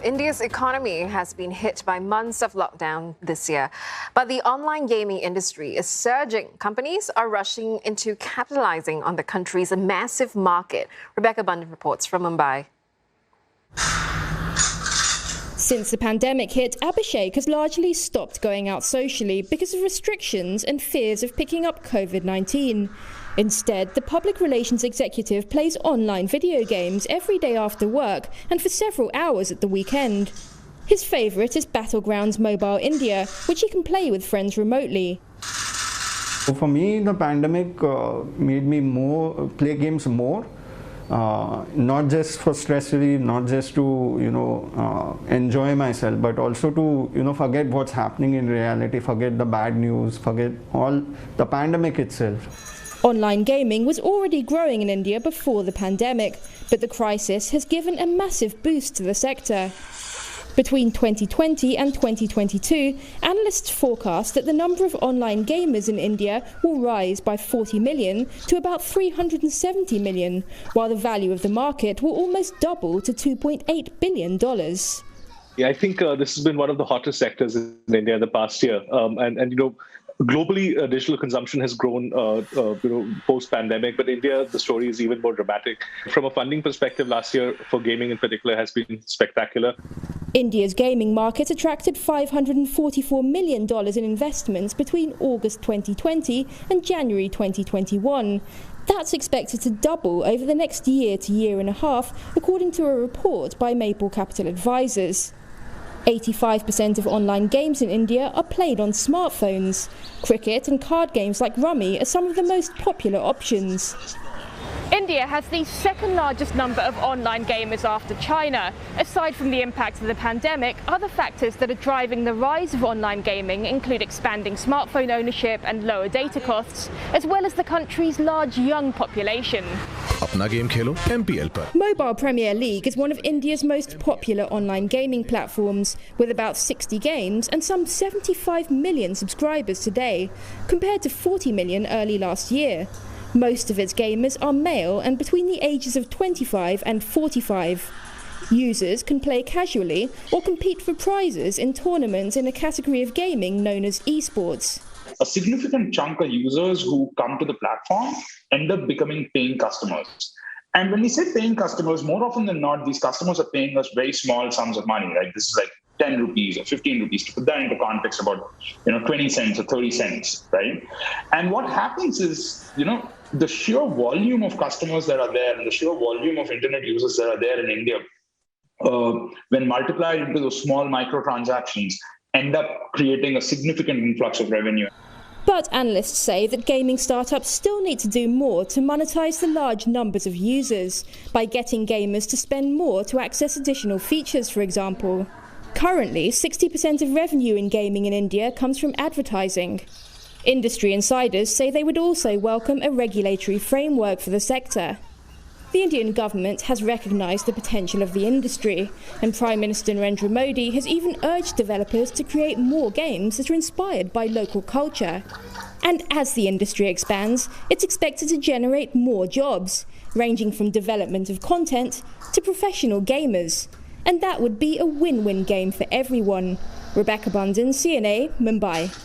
India's economy has been hit by months of lockdown this year, but the online gaming industry is surging. Companies are rushing into capitalizing on the country's massive market. Rebecca Bundan reports from Mumbai. Since the pandemic hit, Abhishek has largely stopped going out socially because of restrictions and fears of picking up COVID-19. Instead, the public relations executive plays online video games every day after work and for several hours at the weekend. His favourite is Battlegrounds Mobile India, which he can play with friends remotely. For me, the pandemic made me play games more. Not just for stress relief, not just to enjoy myself, but also to forget what's happening in reality, forget the bad news, forget all the pandemic itself. Online gaming was already growing in India before the pandemic, but the crisis has given a massive boost to the sector. Between 2020 and 2022, analysts forecast that the number of online gamers in India will rise by 40 million to about 370 million, while the value of the market will almost double to $2.8 billion. Yeah, I think this has been one of the hottest sectors in India in the past year. Globally, digital consumption has grown post-pandemic, but India, the story is even more dramatic. From a funding perspective, last year for gaming in particular has been spectacular. India's gaming market attracted $544 million in investments between August 2020 and January 2021. That's expected to double over the next year to year and a half, according to a report by Maple Capital Advisors. 85% of online games in India are played on smartphones. Cricket and card games like Rummy are some of the most popular options. India has the second largest number of online gamers after China. Aside from the impact of the pandemic, other factors that are driving the rise of online gaming include expanding smartphone ownership and lower data costs, as well as the country's large young population. Apna game khelo MPL par. Mobile Premier League is one of India's most popular online gaming platforms, with about 60 games and some 75 million subscribers today, compared to 40 million early last year. Most of its gamers are male and between the ages of 25 and 45. Users can play casually or compete for prizes in tournaments in a category of gaming known as esports. A significant chunk of users who come to the platform end up becoming paying customers. And when we say paying customers, more often than not, these customers are paying us very small sums of money. Like this is like 10 rupees or 15 rupees, to put that into context, about 20 cents or 30 cents, right? And what happens is, the sheer volume of customers that are there and the sheer volume of internet users that are there in India, when multiplied into those small microtransactions, end up creating a significant influx of revenue. But analysts say that gaming startups still need to do more to monetize the large numbers of users, by getting gamers to spend more to access additional features, for example. Currently, 60% of revenue in gaming in India comes from advertising. Industry insiders say they would also welcome a regulatory framework for the sector. The Indian government has recognised the potential of the industry, and Prime Minister Narendra Modi has even urged developers to create more games that are inspired by local culture. And as the industry expands, it's expected to generate more jobs, ranging from development of content to professional gamers. And that would be a win-win game for everyone. Rebecca Bundan, CNA, Mumbai.